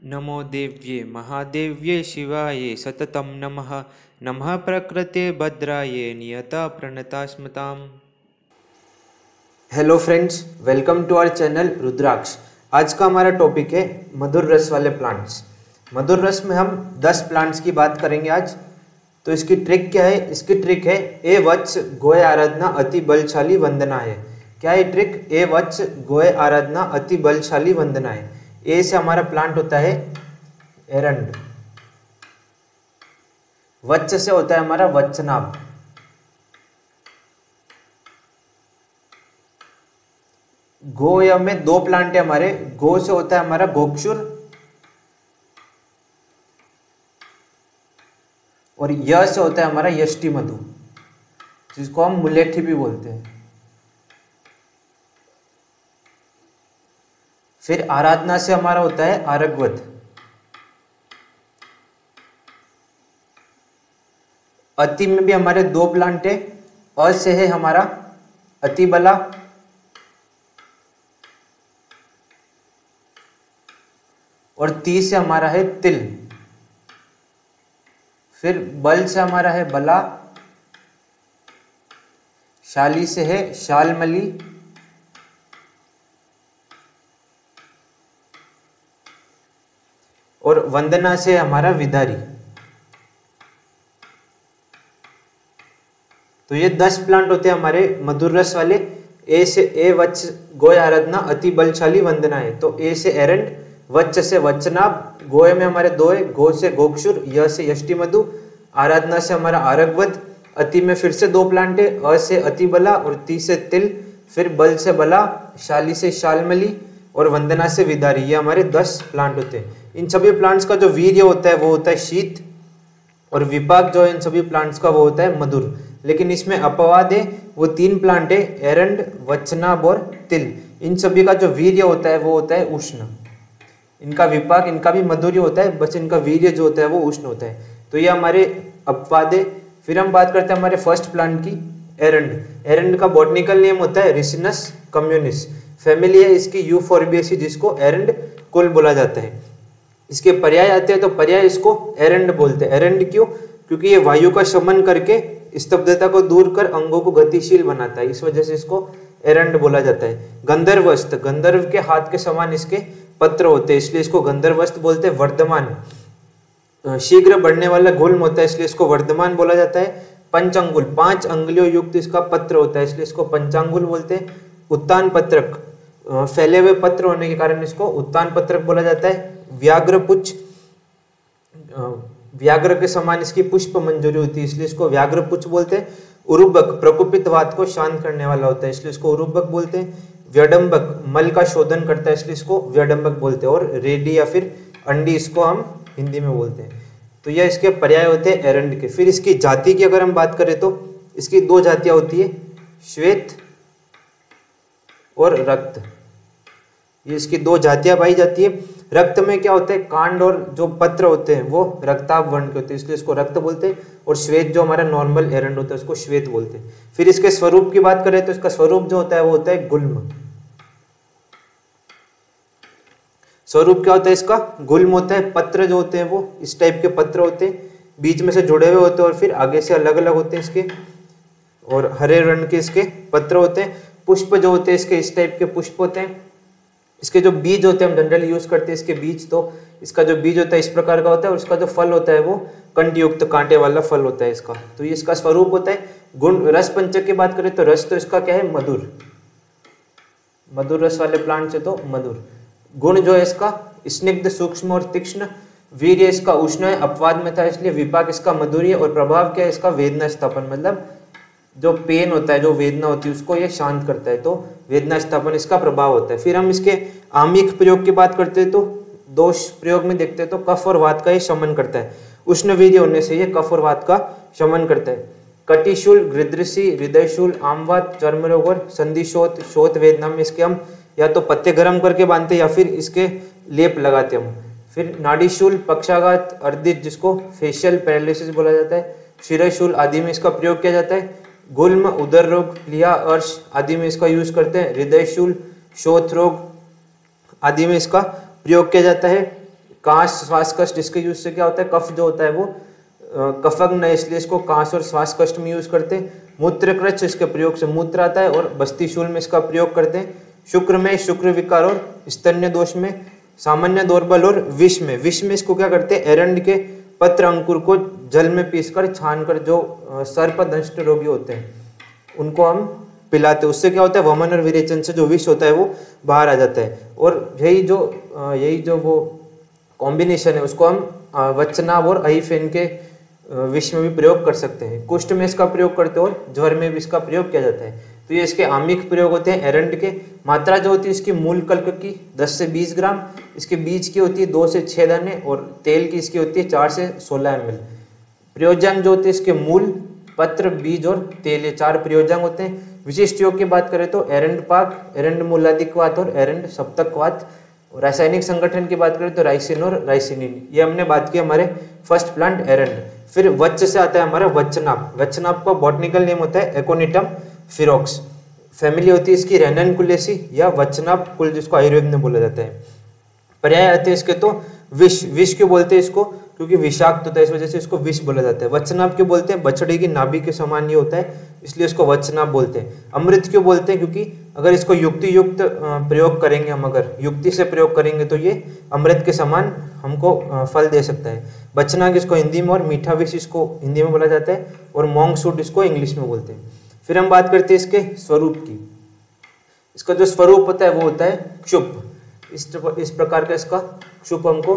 नमो देव्ये महादेव्ये शिवाये सततं नमः। नमः प्रकृते भद्राये नियता प्रणता स्मताम्। Hello friends, welcome to our channel Rudraksh. आज का हमारा टॉपिक है मधुर रस वाले प्लांट्स। मधुर रस में हम 10 प्लांट्स की बात करेंगे आज। तो इसकी ट्रिक क्या है? इसकी ट्रिक है ए वत्स गोय आराधना अति बलशाली वंदना है। क्या है ट्रिक? ए वत्स गोय आराधना अति बलशाली वंदना है। ए से हमारा प्लांट होता है एरंड, वत्स से होता है हमारा वत्सनाभ, गोय में 2 प्लांट है हमारे। गो से होता है हमारा गोक्षुर और य से होता है हमारा यष्टि मधु, जिसको हम मुलेठी भी बोलते हैं। फिर आराधना से हमारा होता है आरगवत। अति में भी हमारे 2 प्लांट है। अ से है हमारा अतिबला और ती से हमारा है तिल। फिर बल से हमारा है बला, शाली से है शालमली, और वंदना से हमारा विदारी। तो ये 10 प्लांट होते हैं हमारे मधुर रस वाले। ए से ए वत्स गोय आराधना अति बलशाली वंदना है। तो ए से एरंड, वत्स से वत्सनाभ, गोय में हमारे 2 है, गो से गोक्षुर, य से यष्टि मधु, आराधना से हमारा आरगवत, अति में फिर से 2 प्लांट है, अ से अतिबला और ती से तिल, फिर बल से बला, शाली से शालमली और वंदना से विदारी। ये हमारे 10 प्लांट होते हैं। इन सभी प्लांट्स का जो वीर्य होता है वो होता है शीत, और विपाक जो है इन सभी प्लांट्स का वो होता है मधुर। लेकिन इसमें अपवाद है, वो 3 प्लांट है, एरंड, वत्सनाभ और तिल। इन सभी का जो वीर्य होता है वो होता है उष्ण। इनका विपाक, इनका भी मधुर्य होता है, बस इनका वीर्य जो होता है वो उष्ण होता है। तो ये हमारे अपवाद है। फिर हम बात करते हैं हमारे फर्स्ट प्लांट की, एरंड। एरंड का बॉटनिकल नेम होता है रिसिनस कम्युनिस। फैमिली है इसकी यूफोर्बिएसी, जिसको एरंड कुल बोला जाता है। इसके पर्याय आते हैं तो पर्याय इसको एरंड बोलते हैं। एरंड क्यों? क्योंकि ये वायु का शमन करके स्तब्धता को दूर कर अंगों को गतिशील बनाता है, इस वजह से इसको एरंड बोला जाता है। गंधर्वस्त, गंधर्व के हाथ के समान इसके पत्र होते हैं, इसलिए इसको गंधर्वस्त बोलते हैं। वर्धमान, शीघ्र बढ़ने वाला गुल्म होता है, इसलिए इसको वर्धमान बोला जाता है। पंचांगुल, 5 अंगुलियों युक्त इसका पत्र होता है, इसलिए इसको पंचांगुल बोलते हैं। उत्तान पत्रक, फैले हुए पत्र होने के कारण इसको उत्तान पत्रक बोला जाता है। व्याघ्र पुच्छ, व्याघ्र के समान इसकी पुष्प मंजूरी होती है, इसलिए इसको व्याघ्र पुच्छ बोलते हैं। उरुबक, प्रकोपित वात को शांत करने वाला होता है, इसलिए इसको उरुबक बोलते हैं। व्यडंबक, मल का शोधन करता है, इसलिए इसको व्यडंबक बोलते हैं। और रेडी या फिर अंडी, इसको हम हिंदी में बोलते हैं। तो यह इसके पर्याय होते हैं एरंड के। फिर इसकी जाति की अगर हम बात करें तो इसकी 2 जातियां होती है, श्वेत और रक्त। ये इसकी 2 जातियां पाई जाती है। रक्त में क्या होता है? कांड और जो पत्र होते हैं वो रक्ताभ वर्ण के होते हैं, इसलिए इसको रक्त बोलते हैं। और श्वेत जो हमारा नॉर्मल एरंड होता है उसको श्वेत बोलते हैं। फिर इसके स्वरूप की बात करें तो इसका स्वरूप जो होता है वो होता है गुल्म। स्वरूप क्या होता है इसका? गुल्म होता है। पत्र जो होते हैं वो इस टाइप के पत्र होते हैं, बीच में से जुड़े हुए होते हैं और फिर आगे से अलग अलग होते हैं इसके, और हरे रंग के इसके पत्र होते हैं। पुष्प जो होते हैं इसके इस टाइप के पुष्प होते हैं। इसके जो बीज होते हैं हम जनरली यूज करते हैं इसके बीज, तो इसका जो बीज होता है इस प्रकार का होता है, और इसका जो फल होता है वो कंठयुक्त कांटे वाला फल होता है इसका। तो ये इसका स्वरूप होता है। गुण, रस पंचक की बात करें तो रस तो इसका क्या है? मधुर। मधुर रस वाले प्लांट से तो मधुर। गुण जो है इसका स्निग्ध, सूक्ष्म और तीक्ष्ण। वीर्य इसका उष्ण है, अपवाद में था इसलिए। विपाक इसका मधुर्य, और प्रभाव क्या है इसका? वेदना स्थापन, मतलब जो पेन होता है, जो वेदना होती है उसको ये शांत करता है, तो वेदना स्थापन इसका प्रभाव होता है। फिर हम इसके आमिक प्रयोग की बात करते हैं तो दोष प्रयोग में देखते हैं तो कफ और वात का ये शमन करता है। उष्ण वीर्य होने से ये कफ और वात का शमन करता है। कटिशूल, गृद्रसी, हृदयशूल, आमवात, चर्म रोग और संधिशोथ, शोथ वेदना में इसके हम या तो पत्ते गर्म करके बांधते हैं या फिर इसके लेप लगाते हम। फिर नाड़ीशूल, पक्षाघात, अर्दित जिसको फेशियल पैरालिसिस बोला जाता है, शिरशूल आदि में इसका प्रयोग किया जाता है। गुल्म, उदर रोग, प्लिया, अर्श आदि में इसका यूज करते हैं। हृदयशूल, शोथ रोग आदि में इसका प्रयोग किया जाता है। काश श्वास कष्ट, इसके यूज से क्या होता है, कफ जो होता है वो कफग्न है, इसलिए इसको काश और श्वास कष्ट में यूज करते हैं। मूत्रकृच्छ, इसके प्रयोग से मूत्र आता है, और बस्तीशूल में इसका प्रयोग करते हैं। शुक्र में शुक्र विकार और स्तन्य दोष में, सामान्य दौर्बल और विष में, विष में इसको क्या करते हैं, एरंड के पत्र अंकुर को जल में पीसकर छानकर जो सर्पदंष्ट रोगी होते हैं उनको हम पिलाते हैं। उससे क्या होता है, वमन और विरेचन से जो विष होता है वो बाहर आ जाता है। और यही जो वो कॉम्बिनेशन है उसको हम वचनाभ और अहिफेन के विष में भी प्रयोग कर सकते हैं। कुष्ठ में इसका प्रयोग करते हैं और ज्वर में भी इसका प्रयोग किया जाता है। तो ये इसके आमिक प्रयोग होते हैं एरंड के। मात्रा जो होती है इसकी मूल कल्क की 10 से 20 ग्राम, इसके बीज की होती है 2 से 6 दाने, और तेल की इसकी होती है 4 से 16 ml। प्रयोजन जो होते हैं इसके मूल, पत्र, बीज और तेल, ये 4 प्रयोजन होते हैं। विशिष्ट योग की बात करें तो एरंड पाक, एरंड मूलाधिकवात और एरंड सप्तकवात। रासायनिक संगठन की बात करें तो राइसिन और राइसिनिन। ये हमने बात की हमारे फर्स्ट प्लांट एरंड। फिर वच्च से आता है हमारा वचनाभ। वचनाभ का बॉटनिकल नेम होता है एकोनिटम फिरोक्स। फैमिली होती है इसकी रेननकुलेसी या वचनाभ कुल, जिसको आयुर्वेद में बोला जाता है। पर्याय आते हैं इसके तो विष, विष क्यों बोलते हैं इसको, क्योंकि विषाक्त होता है, इस वजह से इसको विष बोला जाता है। वचनाभ क्यों बोलते हैं, बछड़े की नाभि के समान ये होता है, इसलिए इसको वचनाभ बोलते हैं। अमृत क्यों बोलते हैं, क्योंकि अगर इसको युक्ति युक्त प्रयोग करेंगे, हम अगर युक्ति से प्रयोग करेंगे तो ये अमृत के समान हमको फल दे सकता है। बचना इसको हिंदी में, और मीठा विष इसको हिंदी में बोला जाता है, और मॉन्ग सूट इसको इंग्लिश में बोलते हैं। फिर हम बात करते हैं इसके स्वरूप की। इसका जो स्वरूप होता है वो होता है क्षुप। इस प्रकार का इसका क्षुप हमको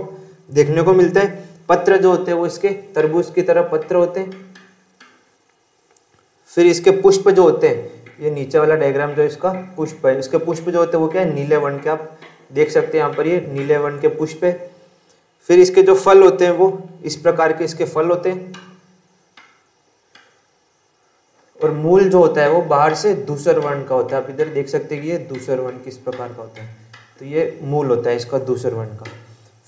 देखने को मिलता है। पत्र जो होते हैं वो इसके तरबूज की तरह पत्र होते हैं। फिर इसके पुष्प जो होते हैं, ये नीचे वाला डायग्राम जो इसका पुष्प है, इसके पुष्प जो होते हैं वो क्या है, नीले वर्ण के, आप देख सकते हैं यहाँ पर, ये नीले वर्ण के पुष्प है। फिर इसके जो फल होते हैं वो इस प्रकार के इसके फल होते हैं, और मूल जो होता है वो बाहर से धूसर वर्ण का होता है। आप इधर देख सकते हैं कि ये धूसर वर्ण किस प्रकार का होता है, तो ये मूल होता है इसका धूसर वर्ण का।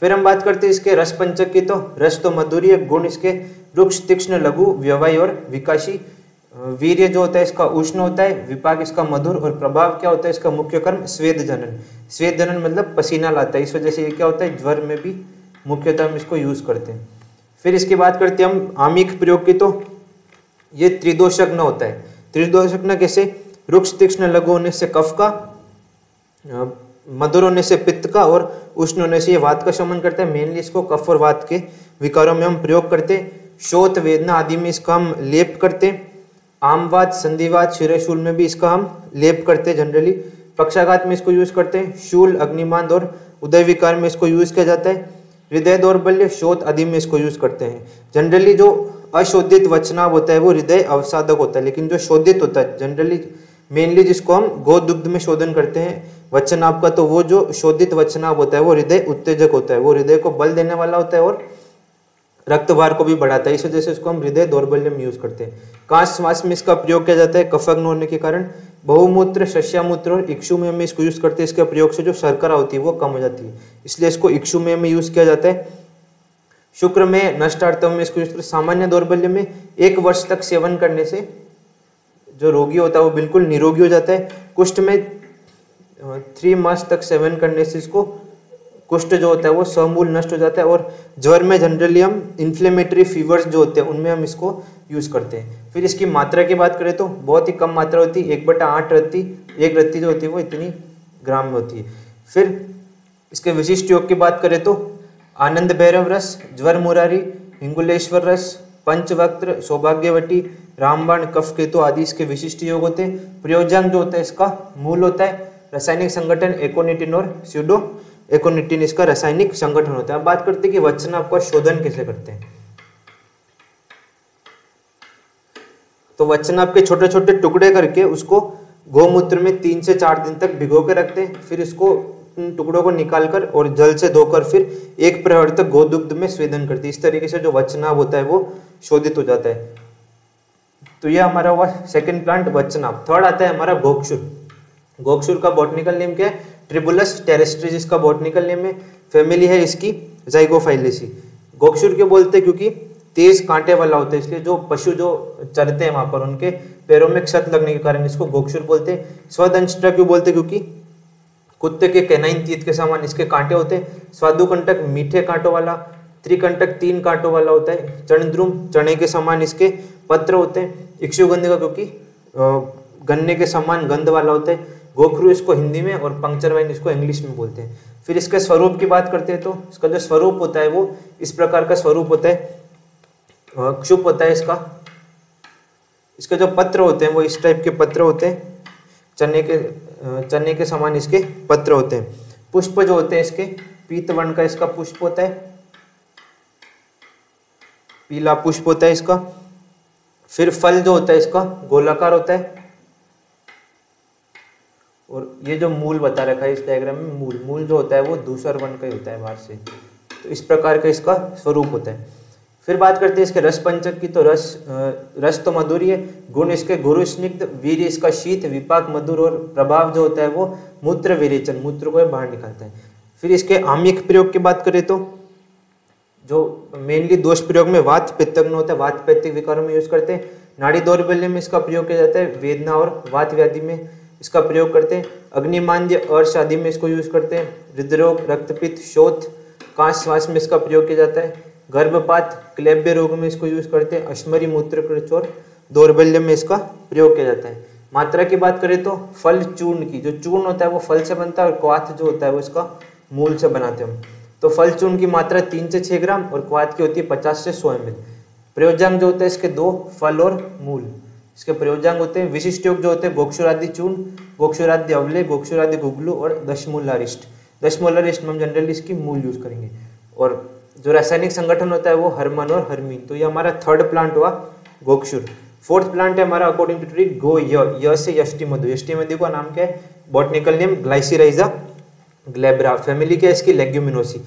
फिर हम बात करते हैं इसके रस पंचक की। तो रस तो मधुर्य, गुण इसके रुक्ष, तीक्ष्ण, लघु, व्यवहाई और विकासी। वीर्य जो होता है इसका उष्ण होता है, विपाक इसका मधुर, और प्रभाव क्या होता है इसका, मुख्य कर्म स्वेद जनन। स्वेद जनन मतलब पसीना लाता है, इस वजह से ये क्या होता है, ज्वर में भी मुख्यतः हम इसको यूज करते हैं। फिर इसकी बात करते हैं हम आमिक प्रयोग की। तो ये त्रिदोषज्ञ होता है। त्रिदोषज्ञ कैसे, रुक्ष, तीक्ष्ण, लघु होने से कफ का, मधुर होने से पित्त का, और उष्ण होने से ये वात का शमन करता है। मेनली इसको कफ और वात के विकारों में हम प्रयोग करते हैं। शोथ, वेदना आदि में इसका हम लेप करते हैं। आमवात, संधिवात, शिरशूल में भी इसका हम लेप करते हैं जनरली। पक्षाघात में इसको यूज करते हैं। शूल, अग्निमांद और उदय विकार में इसको यूज किया जाता है। हृदय दौर्बल्य, शोथ आदि में इसको यूज करते हैं। जनरली जो अशोधित वचनाभ होता है वो हृदय अवसाधक होता है, लेकिन जो शोधित होता है जनरली मेनली जिसको हम गोदुग्ध में शोधन करते हैं वचनाभ का, तो वो जो शोधित वचनाभ होता है वो हृदय उत्तेजक होता है, वो हृदय को बल देने वाला होता है और रक्तभार को भी बढ़ाता है। इस वजह से इसको हम हृदय दौर्बल्य में यूज करते हैं। काश श्वास में इसका प्रयोग किया जाता है कफग्न होने के कारण। बहुमूत्र, शस्यामूत्र और इक्षुमेय में इसको यूज करते हैं। इसके प्रयोग से जो शर्करा होती है वो कम हो जाती है, इसलिए इसको इक्षुमेय में यूज किया जाता है। शुक्र में, नष्टार्थम में इसको यूज करते। सामान्य दौर्बल्य में 1 वर्ष तक सेवन करने से जो रोगी होता है वो बिल्कुल निरोगी हो जाता है। कुष्ठ में 3 मास तक सेवन करने से इसको कुष्ठ जो होता है वो समूल नष्ट हो जाता है। और ज्वर में जनरली हम इन्फ्लेमेटरी फीवर्स जो होते हैं उनमें हम इसको यूज करते हैं। फिर इसकी मात्रा की बात करें तो बहुत ही कम मात्रा होती है, 1/8 रत्ती, 1 रत्ती जो होती है वो इतनी ग्राम में होती है। फिर इसके विशिष्ट योग की बात करें तो आनंद भैरव रस, ज्वर मुरारी, हिंगुलेश्वर रस, पंचवक्त्र, सौभाग्यवटी, रामबाण, कफ केतु आदि इसके विशिष्ट योग होते हैं। प्रयोजन जो होता है इसका मूल होता है। रासायनिक संगठन एकोनिटिन और स्यूडो एकोनिटिन इसका रासायनिक संगठन होता है। अब बात करते हैं कि वचनाभ का शोधन कैसे करते हैं। तो वचनाभ के छोटे छोटे टुकड़े करके उसको गोमूत्र में 3 से 4 दिन तक भिगो के रखते हैं। फिर इसको टुकड़ों को निकालकर और जल से धोकर फिर 1 प्रहर तक गोदुग्ध में स्वेदन करती है। इस तरीके से जो वचनाभ होता है वो शोधित हो जाता है। तो ये हमारा हुआ सेकंड प्लांट वचनाभ। थर्ड आता है हमारा गोक्षुर। गोक्षुर का बॉटनिकल नेम क्या है, ट्रिबुलस टेरेस्ट्रिस इसका बॉटनिकल नेम है। फैमिली है इसकी जाइगोफाइलेसी। गोक्षुर क्यों बोलते हैं, क्योंकि तेज कांटे वाला होता है, इसलिए जो पशु जो चरते हैं वहां पर उनके पैरों में क्षत लगने के कारण इसको गोक्षुर बोलते हैं। स्वदंष्टा क्यों बोलते हैं, क्योंकि कुत्ते के कैनाइन टीथ के समान इसके कांटे होते हैं। स्वादुकंटक मीठे कांटों वाला। त्रिकंटक 3 कांटों वाला होता है। चणद्रुम चने के समान इसके पत्र होते हैं। इक्षुगंधिका क्योंकि गन्ने के समान गंध वाला होता है। गोखरू इसको हिंदी में और पंक्चर वाइन इसको इंग्लिश में बोलते हैं। फिर इसके स्वरूप की बात करते हैं तो इसका जो स्वरूप होता है वो इस प्रकार का स्वरूप होता है, क्षुप होता है इसका। इसके जो पत्र होते हैं वो इस टाइप के पत्र होते हैं, चने के समान इसके पत्र होते हैं। पुष्प जो होते हैं इसके पीत वर्ण का इसका पुष्प होता है, पीला पुष्प होता है इसका। फिर फल जो होता है इसका गोलाकार होता है। और ये जो मूल बता रखा है इस डायग्राम में, मूल जो होता है वो धूसर वर्ण का ही होता है बाहर से। तो इस प्रकार का इसका स्वरूप होता है। फिर बात करते हैं इसके रस पंचक की, तो रस तो मधुर है। गुण इसके गुरु स्निग्ध, वीर इसका शीत, विपाक मधुर, और प्रभाव जो होता है वो मूत्र विरेचन, मूत्र को बाहर निकालता है। फिर इसके आम्यक प्रयोग की बात करें तो जो मेनली दोष प्रयोग में वात पित्तग्न होता है, वात पित्त विकारों में यूज करते हैं। नाड़ी दौर्बल्य में इसका प्रयोग किया जाता है। वेदना और वात व्याधि में इसका प्रयोग करते हैं। अग्निमांद्य अर्श आदि में इसको यूज करते हैं। हृदरोग, रक्तपित्त, शोथ, कांस श्वास में इसका प्रयोग किया जाता है। गर्भपात, क्लेब्य रोग में इसको यूज करते हैं। अश्मरी मूत्र और दौर्बल्य में इसका प्रयोग किया जाता है। मात्रा की बात करें तो फल चूर्ण की, जो चूर्ण होता है वो फल से बनता है और क्वाथ जो होता है वो इसका मूल से बनाते हैं हम। तो फल चूर्ण की मात्रा 3 से 6 ग्राम और क्वाथ की होती है 50 से 100 ml। प्रयोजांग जो होता है इसके 2 फल और मूल इसके प्रयोजांग होते हैं। विशिष्ट योग जो होते हैं गोक्षुरादि चूर्ण, गोक्षुरादि अवले, गोक्षुरादि गुगलू और दशमूलारिष्ट। दशमूलारिष्ट में हम जनरली इसकी मूल यूज करेंगे। और जो रासायनिक संगठन होता है वो हरमन और हरमीन। तो ये हमारा थर्ड प्लांट हुआ गोक्षुर। फोर्थ प्लांट है हमारा अकॉर्डिंग टू ट्री गो य से यष्टि मधु। यष्टि मधु का नाम क्या है? Botanical name Glycyrrhiza glabra. Family क्या है इसकी? लेग्यूमिनोसी।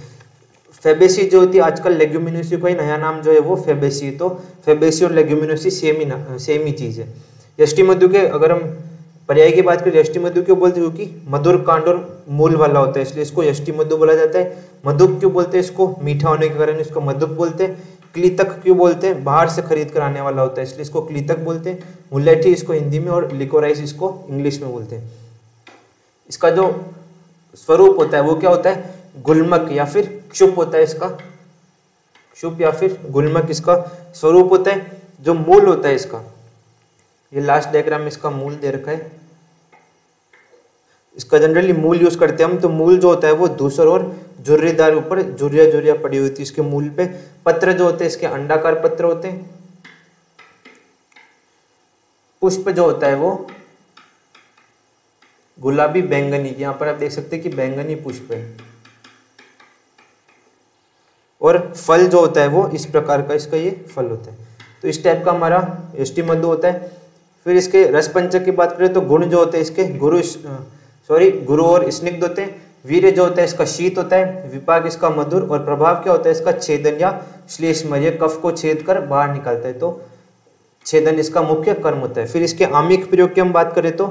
फेबेसी जो होती है आजकल लेग्यूमिनोसी का ही नया नाम जो है वो फेबेसी। तो फेबेसी और लेग्यूमिनोसी सेम ही चीज है। यष्टि मधु के अगर हम पर्याय की बात करें, यष्टि मधु क्यों बोलते हैं? क्योंकि मधुर कांड और मूल वाला होता है इसलिए इसको यष्टि मधु बोला जाता है। मधुक क्यों बोलते हैं इसको? मीठा होने के कारण इसको मधुक बोलते हैं। क्लीतक क्यों बोलते हैं? बाहर से खरीद कर आने वाला होता है इसलिए इसको क्लीतक बोलते हैं। मुलेठी इसको हिंदी में और लिकोराइस इसको इंग्लिश में बोलते हैं। इसका जो स्वरूप होता है वो क्या होता है? गुल्मक या फिर क्षुप होता है इसका। क्षुप या फिर गुल्मक इसका स्वरूप होता है। जो मूल होता है इसका, ये लास्ट डायग्राम में इसका मूल दे रखा है। इसका जनरली मूल यूज करते हैं हम। तो मूल जो होता है वो धूसर और झुर्रीदार, ऊपर झुर्रिया पड़ी हुई थी इसके मूल पे। पत्र जो होते हैं इसके अंडाकार पत्र होते हैं। पुष्प जो होता है वो गुलाबी बैंगनी, यहाँ पर आप देख सकते हैं कि बैंगनी पुष्प है। और फल जो होता है वो इस प्रकार का इसका ये फल होता है। तो इस टाइप का हमारा यष्टि मधु होता है। फिर इसके रस पंचक की बात करें तो गुण जो होते हैं इसके गुरु और स्निग्ध होते हैं। वीर्य जो होता है इसका शीत होता है। विपाक इसका मधुर, और प्रभाव क्या होता है इसका? छेदन या श्लेष्म, ये कफ को छेद कर बाहर निकालता है। तो छेदन इसका मुख्य कर्म होता है। फिर इसके आमिक प्रयोग की हम बात करें तो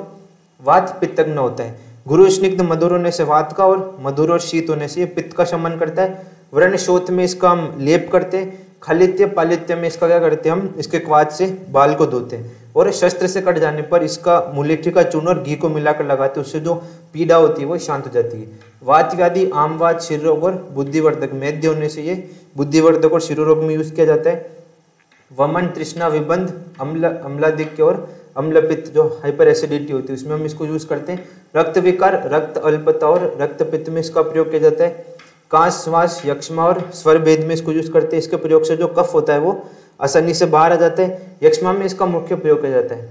वात पित्तग्न होता है। गुरु स्निग्ध मधुर होने से वात का, और मधुर और शीत होने से ये पित्त का शमन करता है। वर्ण शोथ में इसका हम लेप करते हैं। खलित्य पालित्य में इसका क्या करते हैं? हम इसके क्वाथ से बाल को धोते हैं। और शस्त्र से कट जाने पर इसका मुलेठी का चूर्ण और घी को मिलाकर लगाते हैं, उससे जो पीड़ा होती है वो शांत हो जाती है। वात व्याधि, आम वात, शिर रोग और बुद्धिवर्धक, मेद्य होने से ये बुद्धिवर्धक और शिरोरोग में यूज किया जाता है। वमन, तृष्णा, विबंध, अम्लाधिक्य और अम्लपित्त, जो हाइपर एसिडिटी होती है उसमें हम इसको यूज करते हैं। रक्त विकार, रक्त अल्पता और रक्तपित्त में इसका प्रयोग किया जाता है। कांस, श्वास, यक्ष्मा और स्वर भेद में इसको यूज करते हैं। इसके प्रयोग से जो कफ होता है वो आसानी से बाहर आ जाता है। यक्ष्मा में इसका मुख्य प्रयोग किया जाता है।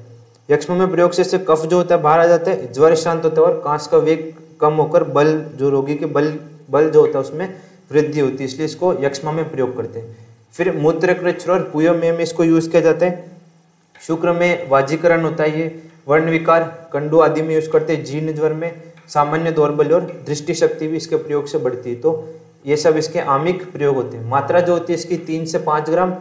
यक्ष्मा में प्रयोग से इससे कफ जो होता है बाहर आ जाता है, ज्वर शांत होता है और कांस का वेग कम होकर बल, जो रोगी के बल जो होता है उसमें वृद्धि होती है, इसलिए इसको यक्ष्मा में प्रयोग करते हैं। फिर मूत्र, कृच्छ और पुयोमय में इसको यूज किया जाता है। शुक्र में वाजीकरण होता है। ये वर्ण विकार, कंडू आदि में यूज करते हैं। जीर्ण ज्वर में, सामान्य दौर्बल्य और दृष्टि शक्ति भी इसके प्रयोग से बढ़ती है। तो ये सब इसके आमिक प्रयोग होते हैं। मात्रा जो होती है इसकी 3 से 5 ग्राम।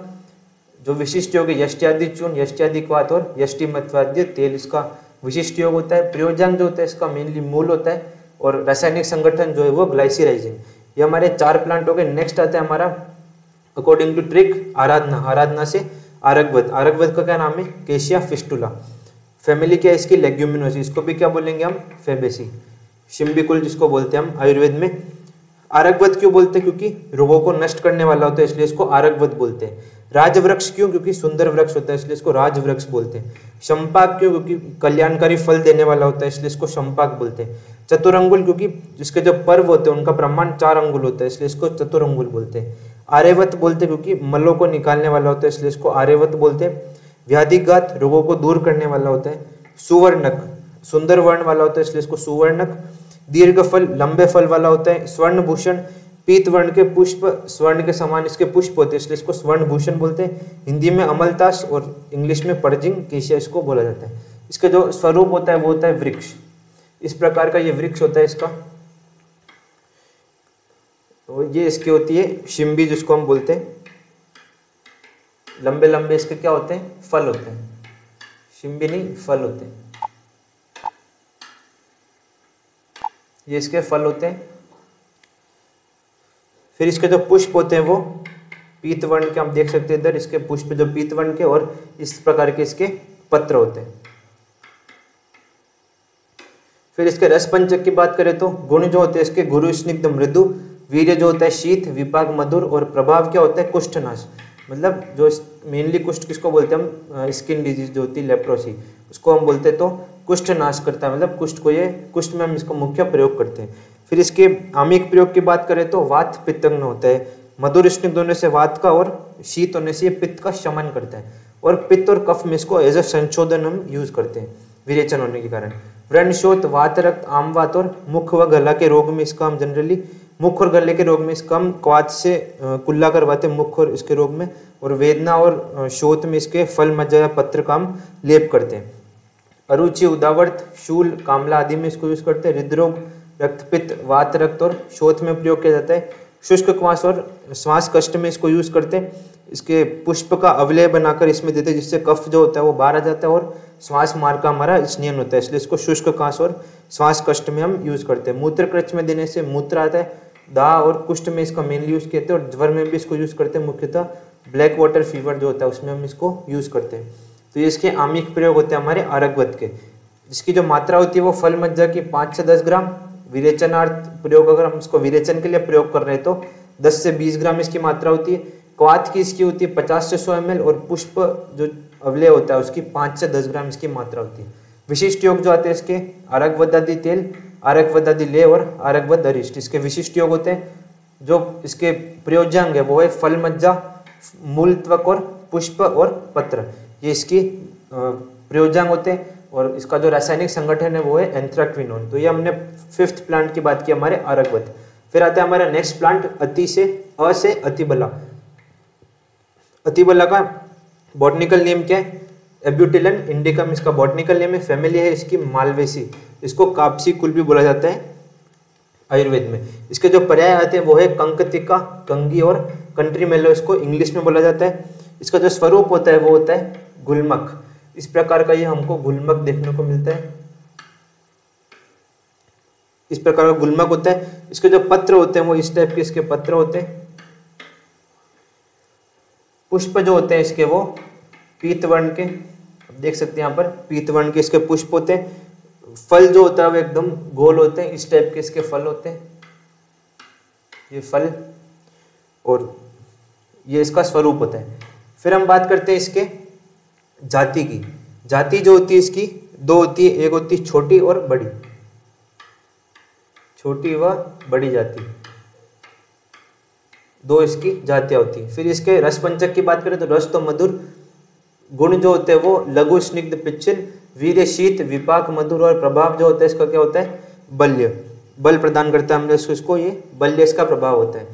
जो विशिष्ट योग है यष्ट्यादि चूर्ण, यष्ट्यादि क्वाथ और यष्टि मध्वाद्य तेल, इसका विशिष्ट योग होता है। प्रयोजांग जो होता है इसका मेनली मूल होता है। और रासायनिक संगठन जो है वो ग्लाइसिराइजिन। ये हमारे 4 प्लांट हो गए। नेक्स्ट आता है हमारा अकॉर्डिंग टू ट्रिक आराधना। आराधना से आरगवत। आरगवत का क्या नाम है? केशिया फिस्टुला। फैमिली क्या है इसकी? लेग्यूमिनोसी। इसको भी क्या बोलेंगे हम? फेबेसी। शिम्बिकुल जिसको बोलते हैं हम आयुर्वेद में। आरगवत क्यों बोलते हैं? क्योंकि रोगों को नष्ट करने वाला होता है, इसलिए इसको आरगवत बोलते हैं। राजवृक्ष क्यों? क्योंकि सुंदर वृक्ष होता है, इसलिए इसको राजवृक्ष बोलते हैं। शंपाक क्यों? क्योंकि कल्याणकारी फल देने वाला होता है, इसलिए इसको शंपाक बोलते हैं। चतुरंगुल क्योंकि जिसके जो पर्व होते हैं उनका प्रमाण 4 अंगुल होता है, इसलिए इसको चतुरंगुल बोलते हैं। आर्यवत बोलते हैं क्योंकि मलों को निकालने वाला होता है, इसलिए इसको आर्यवत बोलते हैं। व्याधिघात रोगों को दूर करने वाला होता है। सुवर्णक सुंदर वर्ण वाला होता है, इसलिए इसको सुवर्णक। दीर्घ फल लंबे फल वाला होता है। स्वर्णभूषण पीत वर्ण के पुष्प स्वर्ण के समान इसके पुष्प होते हैं, इसलिए इसको स्वर्णभूषण बोलते हैं। हिंदी में अमलतास और इंग्लिश में पर्जिंग केशिया इसको बोला जाता है। इसका जो स्वरूप होता है वो होता है वृक्ष। इस प्रकार का ये वृक्ष होता है इसका। तो ये इसकी होती है शिम्बी जिसको हम बोलते हैं। लंबे लंबे इसके क्या होते हैं? फल होते हैं। शिम्बी नहीं, फल होते हैं। ये इसके फल होते हैं। फिर इसके जो पुष्प होते हैं वो पीत वर्ण के, हम देख सकते हैं इधर इसके पुष्प जो पीत वर्ण के, और इस प्रकार के इसके पत्र होते हैं। फिर इसके रस पंचक की बात करें तो गुण जो होते हैं इसके गुरु स्निग्ध मृदु, वीर्य जो होता है शीत, विपाक मधुर, और प्रभाव क्या होता है? कुष्ठनाश। मतलब जो मेनली कुष्ठ किसको बोलते हैं हम? स्किन डिजीज जो होती है लेप्रोसी, उसको हम बोलते हैं। तो कुष्ठ नाश करता है, मतलब कुष्ठ को, ये कुष्ठ में हम इसका मुख्य प्रयोग करते हैं। फिर इसके आमिक प्रयोग की बात करें तो वात पित्तग्न होता है। मधुर स्निग्ध होने से वात का और शीत होने से ये पित्त का शमन करता है। और पित्त और कफ में इसको एज अ संशोधन हम यूज करते हैं विरेचन होने के कारण। व्रणशोथ वात रक्त आमवात और मुख व गला के रोग में इसका हम जनरली, मुख और गले के रोग में इसका हम क्वाथ से कुल्ला करवाते हैं मुख और इसके रोग में। और वेदना और शोथ में इसके फल मज्जा या पत्र का हम लेप करते हैं। अरुचि उदावर्त शूल कामला आदि में इसको यूज करते हैं। हृदरोग रक्तपित्त वात रक्त और शोथ में प्रयोग किया जाता है। शुष्क क्वास और श्वास कष्ट में इसको यूज करते हैं। इसके पुष्प का अवलेय बनाकर इसमें देते हैं, जिससे कफ जो होता है वो बाहर आ जाता है और श्वास मार्ग का हमारा स्नेहन होता है, इसलिए इसको शुष्क काश और श्वास कष्ट में हम यूज करते हैं। मूत्र कृच में देने से मूत्र आता है। दाह और कुष्ठ में इसका मेनली यूज करते हैं, और ज्वर में भी इसको यूज करते हैं। मुख्यतः ब्लैक वाटर फीवर जो होता है उसमें हम इसको यूज करते हैं। तो ये इसके आमिक प्रयोग होते हैं हमारे आरगवत के, जिसकी जो मात्रा होती है वो फल मज्जा की 5 से 10 ग्राम। विरेचनार्थ प्रयोग, अगर हम इसको विरेचन के लिए प्रयोग कर रहे हैं तो 10 से 20 ग्राम इसकी मात्रा होती है। क्वाथ की इसकी होती है 50 से 100 ml, और पुष्प जो अवलेय होता है उसकी 5 से 10 ग्राम इसकी मात्रा होती है। विशिष्ट योग जो आते हैं इसके आरगवदादि तेल, आरगवदादि लेह और आरगवद अरिष्ट, इसके विशिष्ट योग होते हैं। जो इसके प्रयोज्यांग है वो है फल मज्जा, मूल त्वक और पुष्प और पत्र, ये इसकी प्रयोज्यांग होते हैं। और इसका जो रासायनिक संगठन है वो है एंथ्राक्विनोन। तो ये हमने 5th प्लांट की बात की हमारे आरगवत। फिर आता है हमारा नेक्स्ट प्लांट अति से अ से अतिबला। अतिबला का बॉटनिकल नेम क्या है? एब्यूटिलन इंडिकम इसका बॉटनिकल नेम है। फैमिली है इसकी मालवेसी, इसको कापसी कुल भी बोला जाता है आयुर्वेद में। इसके जो पर्याय आते हैं वो है कंकतिका, कंगी और कंट्री मेलो, इसको इंग्लिश में बोला जाता है। इसका जो स्वरूप होता है वो होता है गुल्मक। इस प्रकार का ये हमको गुल्मक देखने को मिलता है, इस प्रकार का गुल्मक होता है। इसके जो पत्र होते हैं वो इस टाइप के इसके पत्र होते हैं। पुष्प जो होते हैं इसके वो पीत वर्ण के, देख सकते हैं यहाँ पर पीत वर्ण के इसके पुष्प होते हैं। फल जो होता है वो एकदम गोल होते हैं, इस टाइप के इसके फल होते हैं, ये फल, और ये इसका स्वरूप होता है। फिर हम बात करते हैं इसके जाति की। जाति जो होती है इसकी 2 होती है, एक होती है छोटी और बड़ी, छोटी व बड़ी जाति, 2 इसकी जातियां होती है। फिर इसके रस पंचक की बात करें तो रस तो मधुर, गुण जो होते हैं वो लघु स्निग्ध पिच्छिल, वीर्य शीत, विपाक मधुर, और प्रभाव जो होता है इसका क्या होता है? बल्य, बल प्रदान करता है हमने इसको, ये बल्य इसका प्रभाव होता है।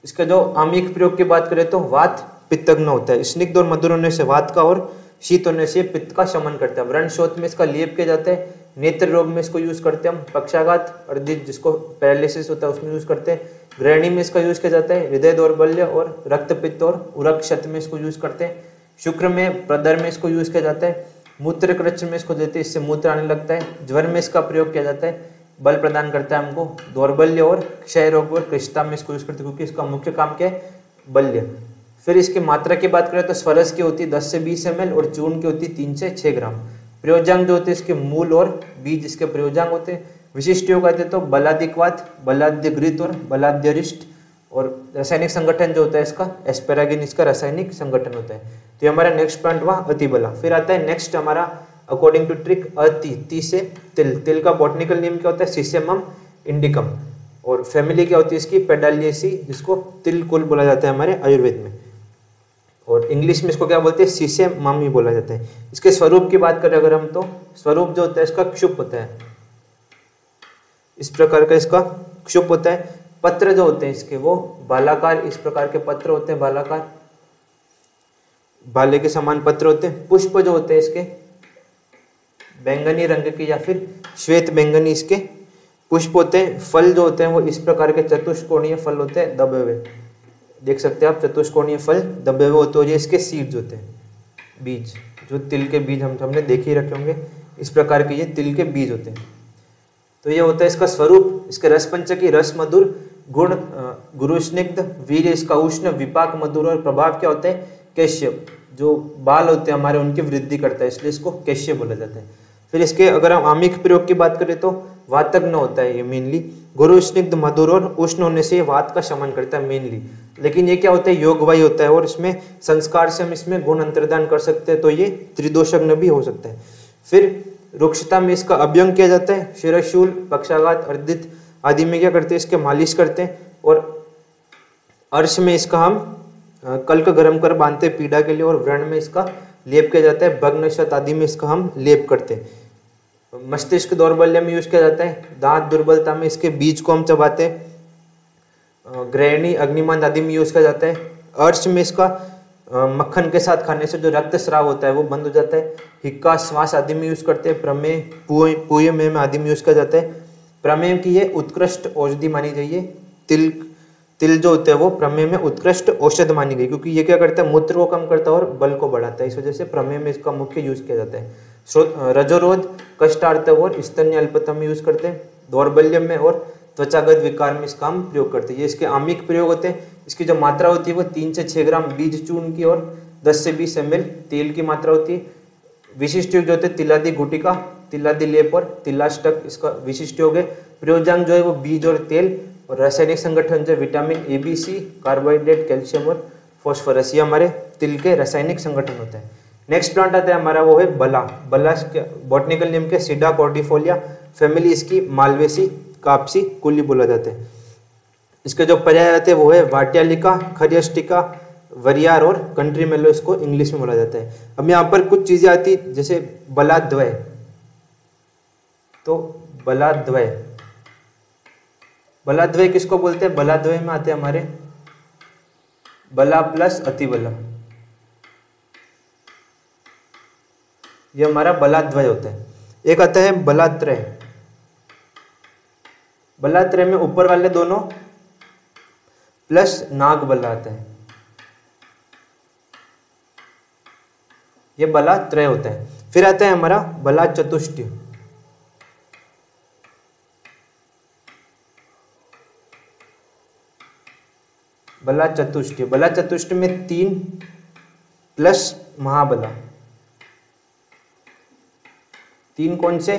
इसका जो आमिक प्रयोग की बात करें तो वात पित्तग्न होता है। स्निग्ध और मधुर होने से वात का और शीत होने से पित्त का शमन करता है। व्रणशोथ में इसका लेप किया जाता है। नेत्र रोग में इसको यूज करते हैं हम। पक्षाघात अर्दित जिसको पैरालिसिस होता है उसमें यूज करते हैं। गृहिणी में इसका यूज किया जाता है। हृदय दौर्बल्य और रक्तपित्त और उरक क्षत में इसको यूज करते हैं। शुक्र में प्रदर में इसको यूज किया जाता है। मूत्र कृच में इसको देते हैं, इससे मूत्र आने लगता है। ज्वर में इसका प्रयोग किया जाता है, बल प्रदान करता है हमको। दौर्बल्य और क्षय रोग और कृष्णता में इसको यूज करते हैं, क्योंकि इसका मुख्य काम क्या है? बल्य। फिर इसकी मात्रा की बात करें तो स्वरस की होती है 10 से 20 ml, और चूर्ण की होती है 3 से 6 ग्राम। प्रयोजांग जो होते हैं इसके मूल और बीज इसके प्रयोजांग होते हैं। विशिष्ट योग आते तो बलादिक्वात, बलाद्यघृत और बलाद्यरिष्ट। और रासायनिक संगठन जो होता है इसका एस्पेरागिन, इसका रासायनिक संगठन होता है। तो ये हमारा नेक्स्ट प्लांट हुआ अतिबला। फिर आता है नेक्स्ट हमारा अकॉर्डिंग टू ट्रिक अति, ती से तिल। तिल का बॉटनिकल नेम क्या होता है? सीसेमम इंडिकम। और फैमिली क्या होती है इसकी? पेडालिएसी, जिसको तिल कुल बोला जाता है हमारे आयुर्वेद में। और इंग्लिश में इसको क्या बोलते हैं? सीसेमम बोला जाता है। इसके स्वरूप की बात करें अगर हम, तो स्वरूप जो होता है इसका क्षुप होता है, इस प्रकार का इसका क्षुप होता है। पत्र जो होते हैं इसके वो बालाकार, इस प्रकार के पत्र होते हैं, बालाकार, बाले के समान पत्र होते हैं। पुष्प जो होते हैं इसके बैंगनी रंग के या फिर श्वेत बैंगनी इसके पुष्प होते हैं। फल जो होते हैं वो इस प्रकार के चतुष्कोणीय फल होते हैं, दबे हुए, देख सकते हैं आप, चतुष्कोणीय फल दबे हुए होते हैं। और ये इसके सीड्स होते हैं, बीज, जो तिल के बीज हमने देखे ही रखे होंगे, इस प्रकार के ये तिल के बीज होते हैं। तो ये होता है इसका स्वरूप। इसके रस पंचकी, रस मधुर, गुण गुरु स्निग्ध, वीर इसका उष्ण, विपाक मधुर, और प्रभाव क्या होता है? कैश्य, जो बाल होते हैं हमारे उनकी वृद्धि करता है, इसलिए इसको कैश्य बोला जाता है। फिर इसके अगर हम आमिक प्रयोग की बात करें तो वातज्ञ होता है ये मेनली। गुरु स्निग्ध, मधुर और उष्ण होने से वात का शमन करता है मेनली। लेकिन ये क्या होता है? योगवाही होता है, और इसमें संस्कार से हम इसमें गुण अंतर्दान कर सकते हैं, तो ये त्रिदोषज्ञ भी हो सकता है। फिर रुक्षता में इसका अभ्यंग किया जाता है। शिरशूल, पक्षाघात, अर्दित आदि में क्या करते हैं? इसके मालिश करते हैं। और अर्श में इसका हम कल्क गर्म कर बांधते हैं पीड़ा के लिए, और व्रण में इसका लेप किया जाता है। भग्नशत आदि में इसका हम लेप करते हैं। मस्तिष्क दौर्बल्य में यूज किया जाता है। दांत दुर्बलता में इसके बीज को हम चबाते हैं। ग्रहणी, अग्निमंद आदि में यूज किया जाता है। अर्श में इसका मक्खन के साथ खाने से जो रक्त स्राव होता है वो बंद हो जाता है। हिक्का, श्वास आदि में यूज करते हैं। प्रमेय, पूय में आदि में यूज किया जाता है। प्रमेय की ये उत्कृष्ट औषधि मानी गई है। तिल जो होते हैं वो प्रमेय में उत्कृष्ट औषध मानी गई, क्योंकि ये क्या करता है? मूत्र को कम करता है और बल को बढ़ाता है। इस वजह से प्रमेय में इसका मुख्य यूज किया जाता है। रजोरोध, कष्टार्थ और स्तन्य अल्पता में यूज करते हैं। दौर्बल्य में और त्वचागत विकार में इसका हम प्रयोग करते हैं। ये इसके आमिक प्रयोग होते हैं। इसकी जो मात्रा होती है वो 3 से 6 ग्राम बीज चूर्ण की और 10 से 20 ml तेल की मात्रा होती है। विशिष्ट योग जो होते हैं तिलादि गुटिका, तिलादि लेप और तिलाष्टक, इसका विशिष्ट योग है। प्रयोजांग जो है वो बीज और तेल। और रासायनिक संगठन जो vitamin A, B, C, carbohydrate, calcium और फॉस्फोरस, ये हमारे तिल के रासायनिक संगठन होते हैं। नेक्स्ट प्लांट आता है हमारा, वो है बला। बला बॉटनिकल नेम के सीडा कॉर्डिफोलिया, फैमिली इसकी मालवेसी, कापसी, कुली बोला जाता है। इसके जो पर्याय आते हैं वो है वाट्यालिका, खरियष्टिका, वरियार और कंट्री मेलो, इसको इंग्लिश में बोला जाता है। अब यहाँ पर कुछ चीजें आती जैसे बलाद्वय, तो बलाद्वय, बलाद्वय किसको बोलते हैं? बलाद्वय में आते हैं हमारे बला प्लस अतिबला, ये हमारा बलाद्वय होता है। एक आता है बलात्रय। बलात्रय में ऊपर वाले दोनों प्लस नाग बला आता है, ये बलात्रय होता है। फिर आता है हमारा बला चतुष्टय। बला चतुष्टय, बला चतुष्टय में 3 प्लस महाबला। 3 कौन से?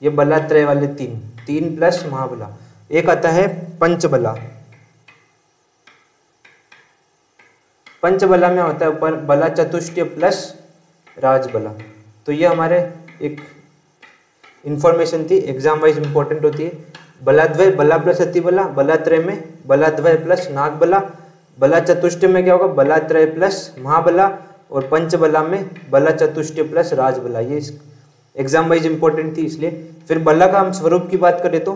ये बलात्रय वाले 3 प्लस महाबला। एक आता है पंचबला। पंचबला में होता है ऊपर बला चतुष्टय प्लस राजबला। तो ये हमारे एक इंफॉर्मेशन थी, एग्जाम वाइज इंपॉर्टेंट होती है। बलाद्वय, बला प्लस अतिबला। बलात्रय में बलाद्वय प्लस नागबला। बला चतुष्टय में क्या होगा? बलात्रय प्लस महाबला। और पंचबला में बला चतुष्टय प्लस राजबला। ये एग्जाम वाइज इंपॉर्टेंट थी इसलिए। फिर बला का हम स्वरूप की बात करें तो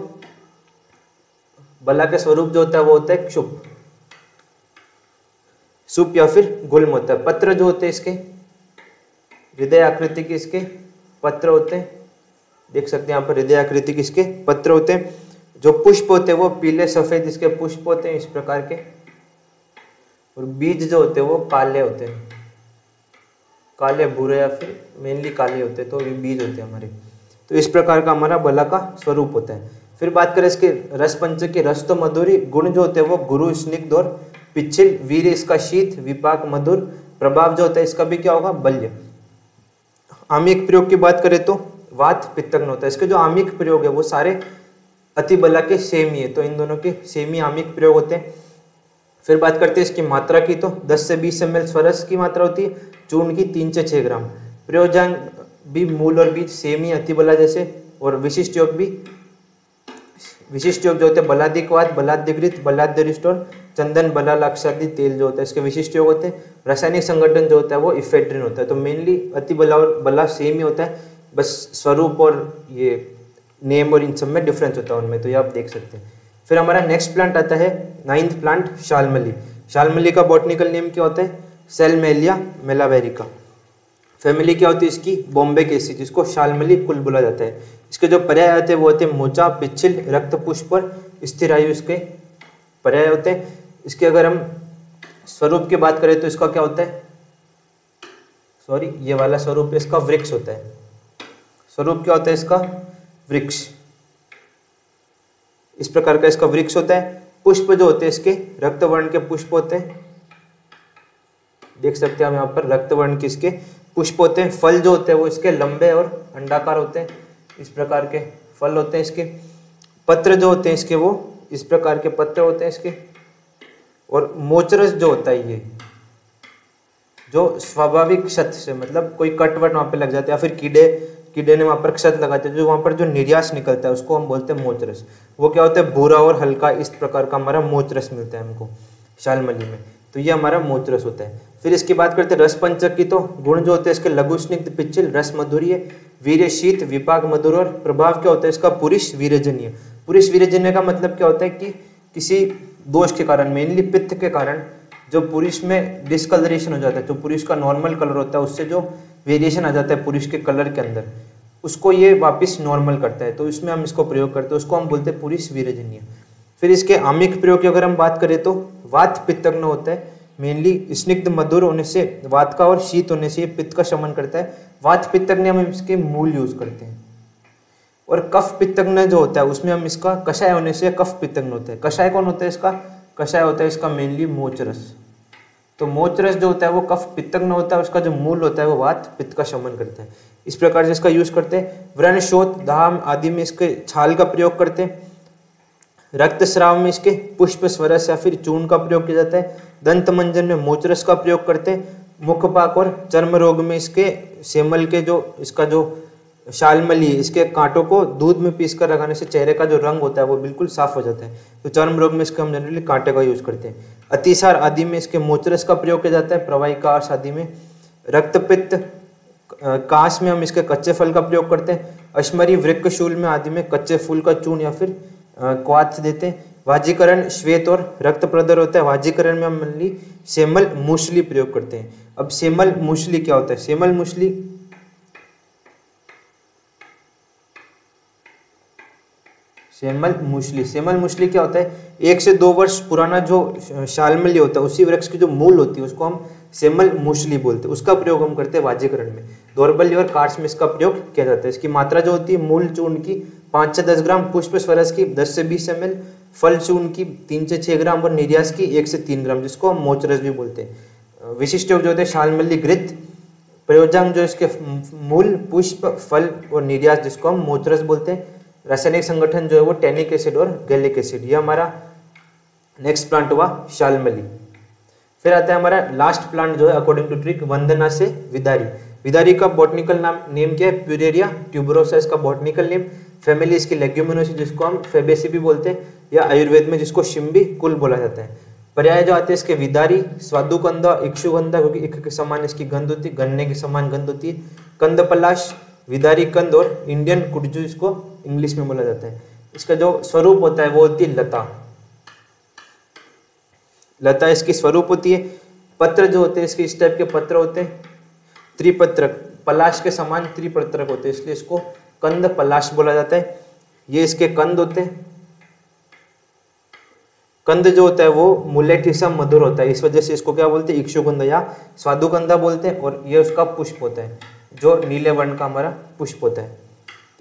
बला के स्वरूप जो होता है वो होता है क्षुप, सुप या फिर गुल्म होता है। पत्र जो होते हैं इसके हृदय आकृति के इसके पत्र होते हैं, देख सकते हैं यहाँ पर हृदय आकृति के इसके पत्र होते हैं। जो पुष्प होते हैं वो पीले सफेद इसके पुष्प होते हैं इस प्रकार के। और बीज जो होते हैं वो काले होते हैं, काले भूरे या फिर मेनली काले होते हैं, तो ये बीज होते हैं हमारे। तो इस प्रकार का हमारा बला का स्वरूप होता है। फिर बात करें इसके रस पंच के, रस तो मधुरी, गुण जो होते हैं वो गुरु स्निग्ध और पिच्छिल, वीर इसका शीत, विपाक मधुर, प्रभाव जो होता है इसका भी क्या होगा? बल्य। आमिक प्रयोग की बात करें तो वात पित्तग्न होता है। इसके जो आमिक प्रयोग है वो सारे अति बला के सेम ही है, तो इन दोनों के सेम ही आमिक प्रयोग होते हैं। फिर बात करते हैं इसकी मात्रा की, तो 10 से 20 ml स्वरस की मात्रा होती है, चूर्ण की 3 से 6 ग्राम। प्रयोजांग भी मूल और बीज सेम ही अति बला जैसे, और विशिष्ट योग भी, विशिष्ट योग जो होते हैं बलादिकवाद, बलाद्यघृत, बलाद्यरिष्ट और चंदन बलालाक्षादि तेल जो होता है इसके विशिष्ट योग होते हैं। रासायनिक संगठन जो होता है वो इफेड्रिन होता है। तो मेनली अति बला और बला सेम ही होता है, बस स्वरूप और ये नेम और इन सब में डिफरेंस होता है उनमें, तो ये आप देख सकते हैं। फिर हमारा नेक्स्ट प्लांट आता है 9th प्लांट शालमली। शालमली का बॉटनिकल नेम क्या होता है? सेलमेलिया मेलावेरिका। फैमिली क्या होती है इसकी? बॉम्बे केसी, जिसको शालमली कुल बोला जाता है। इसके जो पर्याय आते हैं वो होते हैं मोचा, पिच्छिल, रक्त पुष्प और स्थिरायु, इसके पर्याय होते हैं। इसके अगर हम स्वरूप की बात करें तो इसका क्या होता है? सॉरी, ये वाला स्वरूप इसका वृक्ष होता है। स्वरूप क्या होता है इसका? वृक्ष। इस प्रकार का इसका वृक्ष होता है। पुष्प जो होते हैं इसके रक्तवर्ण के पुष्प होते हैं, देख सकते हैं हम यहाँ पर रक्तवर्ण के इसके पुष्प होते हैं। फल जो होते हैं वो इसके लंबे और अंडाकार होते हैं, इस प्रकार के फल होते हैं इसके। पत्र जो होते हैं इसके वो इस प्रकार के पत्र होते हैं इसके। और मोचरस जो होता है ये जो स्वाभाविक क्षत से, मतलब कोई कटवट वहाँ पे लग जाता है या फिर कीड़े ने वहाँ पर क्षत लगाते हैं, जो वहाँ पर जो निर्यास निकलता है उसको हम बोलते हैं मोचरस। वो क्या होता है? भूरा और हल्का, इस प्रकार का हमारा मोचरस मिलता है हमको शालमली में, तो ये हमारा मोचरस होता है। फिर इसकी बात करते हैं रस पंचक की, तो गुण जो होते हैं इसके लघु स्निग्ध पिच्छिल, रस मधुर्य, वीर्य शीत, विपाक मधुर, और प्रभाव क्या होता है इसका? पुरुष वीर्यजन्य। पुरुष वीर्यजन्य का मतलब क्या होता है कि किसी दोष के कारण, मेनली पित्त के कारण, जो पुरुष में डिस्कलरेशन हो जाता है, जो पुरुष का नॉर्मल कलर होता है उससे जो वेरिएशन आ जाता है पुरुष के कलर के अंदर, उसको ये वापस नॉर्मल करता है, तो इसमें हम इसको प्रयोग करते हैं, उसको हम बोलते हैं पुरुष वीर्यजन्य। फिर इसके आमिक प्रयोग की अगर हम बात करें तो वात पित्तग्न होता है, मेनली स्निग्ध मधुर होने से वात का और शीत होने से ये पित्त का शमन करता है। वात पित्तग्न हम इसके मूल यूज करते हैं। और कफ पित्तग्न जो होता है उसमें हम इसका कषाय होने से कफ पित्तग्न होता है। कषाय कौन होता है इसका? कषाय होता है इसका मेनली मोचरस। तो मोचरस जो होता है वो कफ पित्तग्न होता है, उसका जो मूल होता है वो वात पित्त का शमन करता है। इस प्रकार से इसका यूज करते हैं। व्रण, शोथ, धाम आदि में इसके छाल का प्रयोग करते हैं। रक्तस्राव में इसके पुष्प, स्वरस या फिर चूर्ण का प्रयोग किया जाता है। दंत मंजन में मोचरस का प्रयोग करते हैं। मुखपाक और चर्म रोग में इसके सेमल के जो इसका जो शालमली इसके कांटों को दूध में पीसकर लगाने से चेहरे का जो रंग होता है वो बिल्कुल साफ हो जाता है। तो चर्म रोग में इसके हम जनरली कांटे का यूज करते हैं। अतिसार आदि में इसके मोचरस का प्रयोग किया जाता है। प्रवाही काश आदि में। रक्तपित्त काश में हम इसके कच्चे फल का प्रयोग करते हैं। अश्मरी, वृक्कशूल में आदि में कच्चे फूल का चूर्ण या फिर क्वाथ देते हैं। वाजीकरण श्वेत और रक्त प्रदर होता है। वाजीकरण में हम मेनली सेमल मूसली प्रयोग करते हैं। अब सेमल मूसली क्या होता है? सेमल मूसली क्या होता है? 1 से 2 वर्ष पुराना जो शालमली होता है उसी वृक्ष की जो मूल होती है उसको हम सेमल मूसली बोलते हैं। उसका प्रयोग हम करते हैं वाजीकरण में। दौर्बल्य और कार्स में इसका प्रयोग किया जाता है। इसकी मात्रा जो होती है मूल चूर्ण की 5 से 10 ग्राम, पुष्प स्वरस की 10 से 20 ml, फल चूर्ण की 3 से 6 ग्राम और निर्यास की 1 से 3 ग्राम, जिसको हम मोचरस भी बोलते हैं। विशिष्ट योग जो होते हैं शालमली घृत। प्रयोजांग जो इसके मूल, पुष्प, फल और निर्यास, जिसको हम मोचरस बोलते हैं। रासायनिक संगठन जो है वो टैनिक एसिड और गैलिक एसिड। ये हमारा नेक्स्ट प्लांट हुआ शालमली। फिर आता है हमारा लास्ट प्लांट जो है अकॉर्डिंग टू ट्रिक, वंदना से विदारी। विदारी का बॉटनिकल नेम क्या है? प्यूरेरिया ट्यूबरोसा इसका बॉटनिकल नेम। फैमिली इसकी लेग्यूमिनोसी, जिसको हम फेबेसी भी बोलते हैं, या आयुर्वेद में जिसको शिम्बी कुल बोला जाता है। पर्याय जो आते हैं इसके विदारी, स्वादुकंदा, इक्षुगंधा, क्योंकि इक के समान इसकी गंध होती है, गन्ने के समान गंध होती है। कंद पलाश, विदारी कंद और इंडियन कुडजू इसको इंग्लिश में बोला जाता है। इसका जो स्वरूप होता है वो होती है लता। लता इसकी स्वरूप होती है। पत्र जो होते हैं इसके इस टाइप के पत्र होते हैं, त्रिपत्रक, पलाश के समान त्रिपत्रक होते हैं, इसलिए इसको कंद पलाश बोला जाता है। ये इसके कंद होते हैं। कंद जो होता है वो मुलेटिसा मधुर होता है, इस वजह से इसको क्या बोलते हैं? इक्षुगंधा या स्वादुगंधा बोलते हैं। और ये उसका पुष्प होता है जो नीले वर्ण का हमारा पुष्प होता है।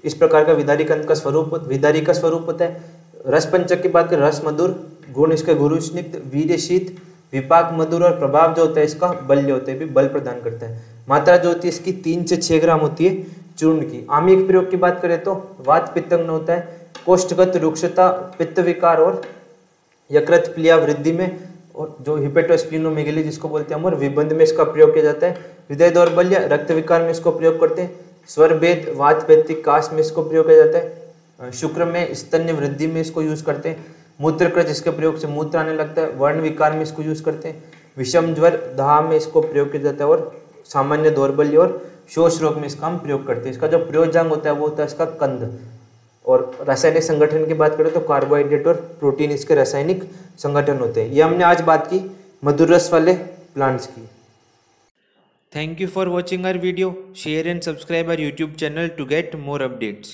इस प्रकार का विदारी कंद का स्वरूप, विदारी का स्वरूप होता है। रस पंचक की बात करें, रस मधुर, गुण इसके गुरु स्निग्ध, वीर्य शीत, विपाक मधुर, और प्रभाव जो होता है इसका बल्य होता है, भी बल प्रदान करता है। मात्रा जो होती है इसकी 3 से 6 ग्राम होती है चूर्ण की। आमिक प्रयोग की बात करें तो वात पित्तग्न होता है। कोष्ठगत रुक्षता, पित्त विकार और यकृत प्लीहा वृद्धि में, और जो हिपेटोस्प्लीनोमेगेली जिसको बोलते हैं हम, और विबंध में इसका प्रयोग किया जाता है। हृदय दौर्बल्य, रक्त विकार में इसको प्रयोग करते हैं। स्वर भेद, वात पैत्तिक काश में इसको प्रयोग किया जाता है। शुक्र में स्तन्य वृद्धि में इसको यूज करते हैं। मूत्रकृत, जिसके प्रयोग से मूत्र आने लगता है। वर्ण विकार में इसको यूज करते हैं। विषम ज्वर, दाह में इसको प्रयोग किया जाता है। और सामान्य दौर्बल्य और शोष रोग में इसका हम प्रयोग करते हैं। इसका जो प्रयोजन होता है वो होता है इसका कंद। और रासायनिक संगठन की बात करें तो कार्बोहाइड्रेट और प्रोटीन इसके रासायनिक संगठन होते हैं। ये हमने आज बात की मधुर रस वाले प्लांट्स की। Thank you for watching our video. Share and subscribe our YouTube channel to get more updates.